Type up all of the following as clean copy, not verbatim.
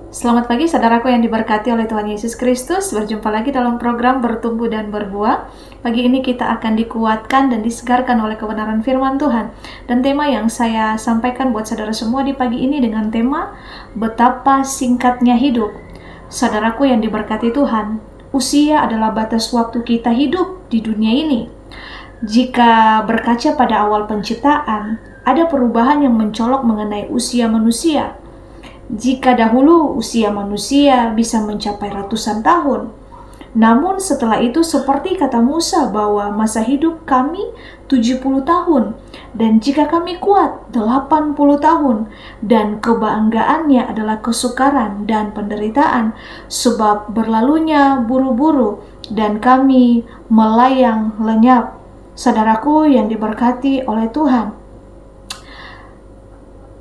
Selamat pagi saudaraku yang diberkati oleh Tuhan Yesus Kristus. Berjumpa lagi dalam program Bertumbuh dan Berbuah. Pagi ini kita akan dikuatkan dan disegarkan oleh kebenaran firman Tuhan. Dan tema yang saya sampaikan buat saudara semua di pagi ini dengan tema Betapa Singkatnya Hidup. Saudaraku yang diberkati Tuhan, usia adalah batas waktu kita hidup di dunia ini. Jika berkaca pada awal penciptaan, ada perubahan yang mencolok mengenai usia manusia. Jika dahulu usia manusia bisa mencapai ratusan tahun, namun setelah itu seperti kata Musa bahwa masa hidup kami 70 tahun, dan jika kami kuat 80 tahun, dan kebanggaannya adalah kesukaran dan penderitaan, sebab berlalunya buru-buru dan kami melayang lenyap. Saudaraku yang diberkati oleh Tuhan,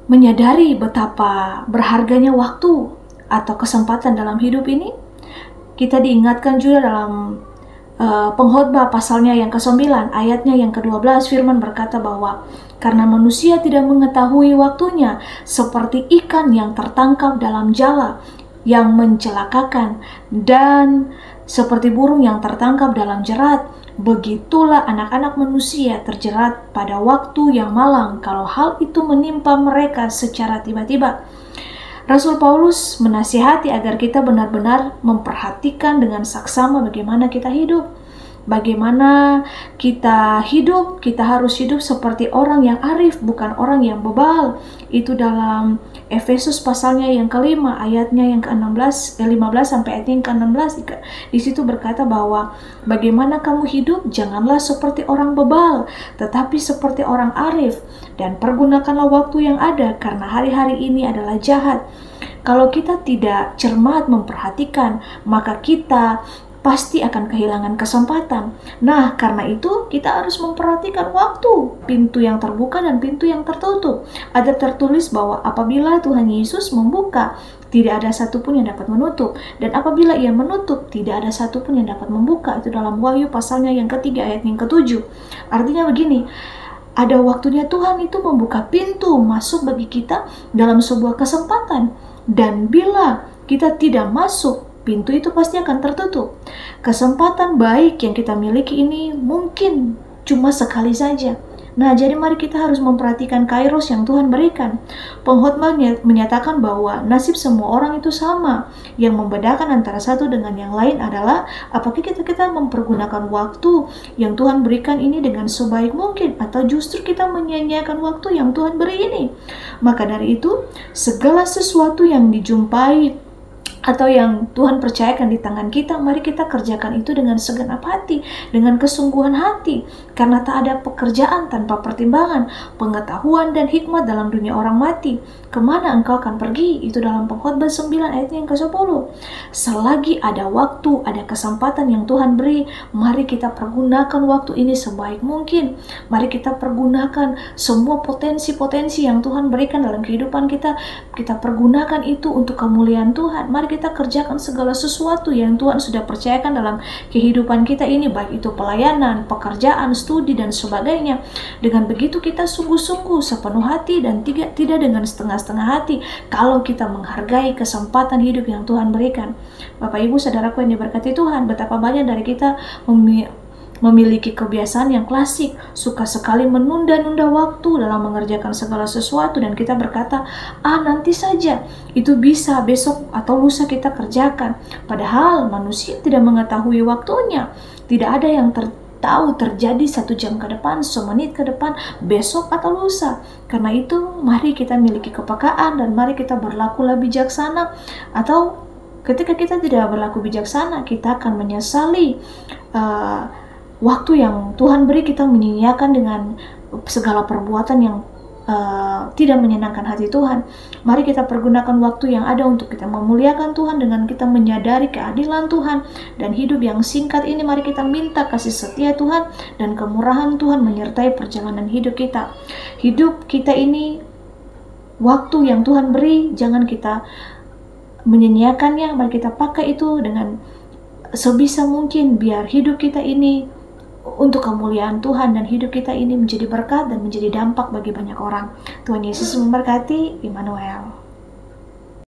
menyadari betapa berharganya waktu atau kesempatan dalam hidup ini, kita diingatkan juga dalam Pengkhotbah pasalnya yang ke-9, ayatnya yang ke-12, firman berkata bahwa karena manusia tidak mengetahui waktunya, seperti ikan yang tertangkap dalam jala yang mencelakakan, dan seperti burung yang tertangkap dalam jerat, begitulah anak-anak manusia terjerat pada waktu yang malang kalau hal itu menimpa mereka secara tiba-tiba. Rasul Paulus menasihati agar kita benar-benar memperhatikan dengan saksama bagaimana kita hidup. Bagaimana kita hidup, kita harus hidup seperti orang yang arif, bukan orang yang bebal. Itu dalam Efesus pasalnya yang ke-5, ayatnya yang ke-15 sampai ayat yang ke-16. Di situ berkata bahwa bagaimana kamu hidup, janganlah seperti orang bebal, tetapi seperti orang arif, dan pergunakanlah waktu yang ada, karena hari-hari ini adalah jahat. Kalau kita tidak cermat memperhatikan, maka kita pasti akan kehilangan kesempatan. Nah, karena itu kita harus memperhatikan waktu, pintu yang terbuka dan pintu yang tertutup. Ada tertulis bahwa apabila Tuhan Yesus membuka, tidak ada satupun yang dapat menutup, dan apabila Ia menutup, tidak ada satupun yang dapat membuka. Itu dalam Wahyu pasalnya yang ke-3 ayat yang ke-7. Artinya begini, ada waktunya Tuhan itu membuka pintu masuk bagi kita dalam sebuah kesempatan, dan bila kita tidak masuk, pintu itu pasti akan tertutup. Kesempatan baik yang kita miliki ini mungkin cuma sekali saja. Nah, jadi mari kita harus memperhatikan kairos yang Tuhan berikan. Pengkhotbah menyatakan bahwa nasib semua orang itu sama. Yang membedakan antara satu dengan yang lain adalah apakah kita mempergunakan waktu yang Tuhan berikan ini dengan sebaik mungkin, atau justru kita menyia-nyiakan waktu yang Tuhan beri ini. Maka dari itu, segala sesuatu yang dijumpai atau yang Tuhan percayakan di tangan kita, mari kita kerjakan itu dengan segenap hati, dengan kesungguhan hati, karena tak ada pekerjaan tanpa pertimbangan, pengetahuan dan hikmat dalam dunia orang mati. Kemana engkau akan pergi? Itu dalam Pengkhotbah 9 ayat yang ke-10. Selagi ada waktu, ada kesempatan yang Tuhan beri, mari kita pergunakan waktu ini sebaik mungkin. Mari kita pergunakan semua potensi-potensi yang Tuhan berikan dalam kehidupan kita. Kita pergunakan itu untuk kemuliaan Tuhan. Mari kita kerjakan segala sesuatu yang Tuhan sudah percayakan dalam kehidupan kita ini, baik itu pelayanan, pekerjaan, studi, dan sebagainya. Dengan begitu kita sungguh-sungguh sepenuh hati dan tidak dengan setengah-setengah hati, kalau kita menghargai kesempatan hidup yang Tuhan berikan. Bapak Ibu saudaraku yang diberkati Tuhan, betapa banyak dari kita memiliki kebiasaan yang klasik, suka sekali menunda-nunda waktu dalam mengerjakan segala sesuatu, dan kita berkata, nanti saja, itu bisa besok atau lusa kita kerjakan. Padahal manusia tidak mengetahui waktunya. Tidak ada yang tahu terjadi 1 jam ke depan, semenit ke depan, besok atau lusa. Karena itu mari kita miliki kepekaan dan mari kita berlakulah bijaksana. Atau ketika kita tidak berlaku bijaksana, kita akan menyesali waktu yang Tuhan beri. Kita menyia-nyiakan dengan segala perbuatan yang tidak menyenangkan hati Tuhan. Mari kita pergunakan waktu yang ada untuk kita memuliakan Tuhan dengan kita menyadari keadilan Tuhan, dan hidup yang singkat ini mari kita minta kasih setia Tuhan dan kemurahan Tuhan menyertai perjalanan hidup kita. Hidup kita ini, waktu yang Tuhan beri, jangan kita menyia-nyiakannya. Mari kita pakai itu dengan sebisa mungkin, biar hidup kita ini untuk kemuliaan Tuhan dan hidup kita ini menjadi berkat dan menjadi dampak bagi banyak orang. Tuhan Yesus memberkati. Immanuel.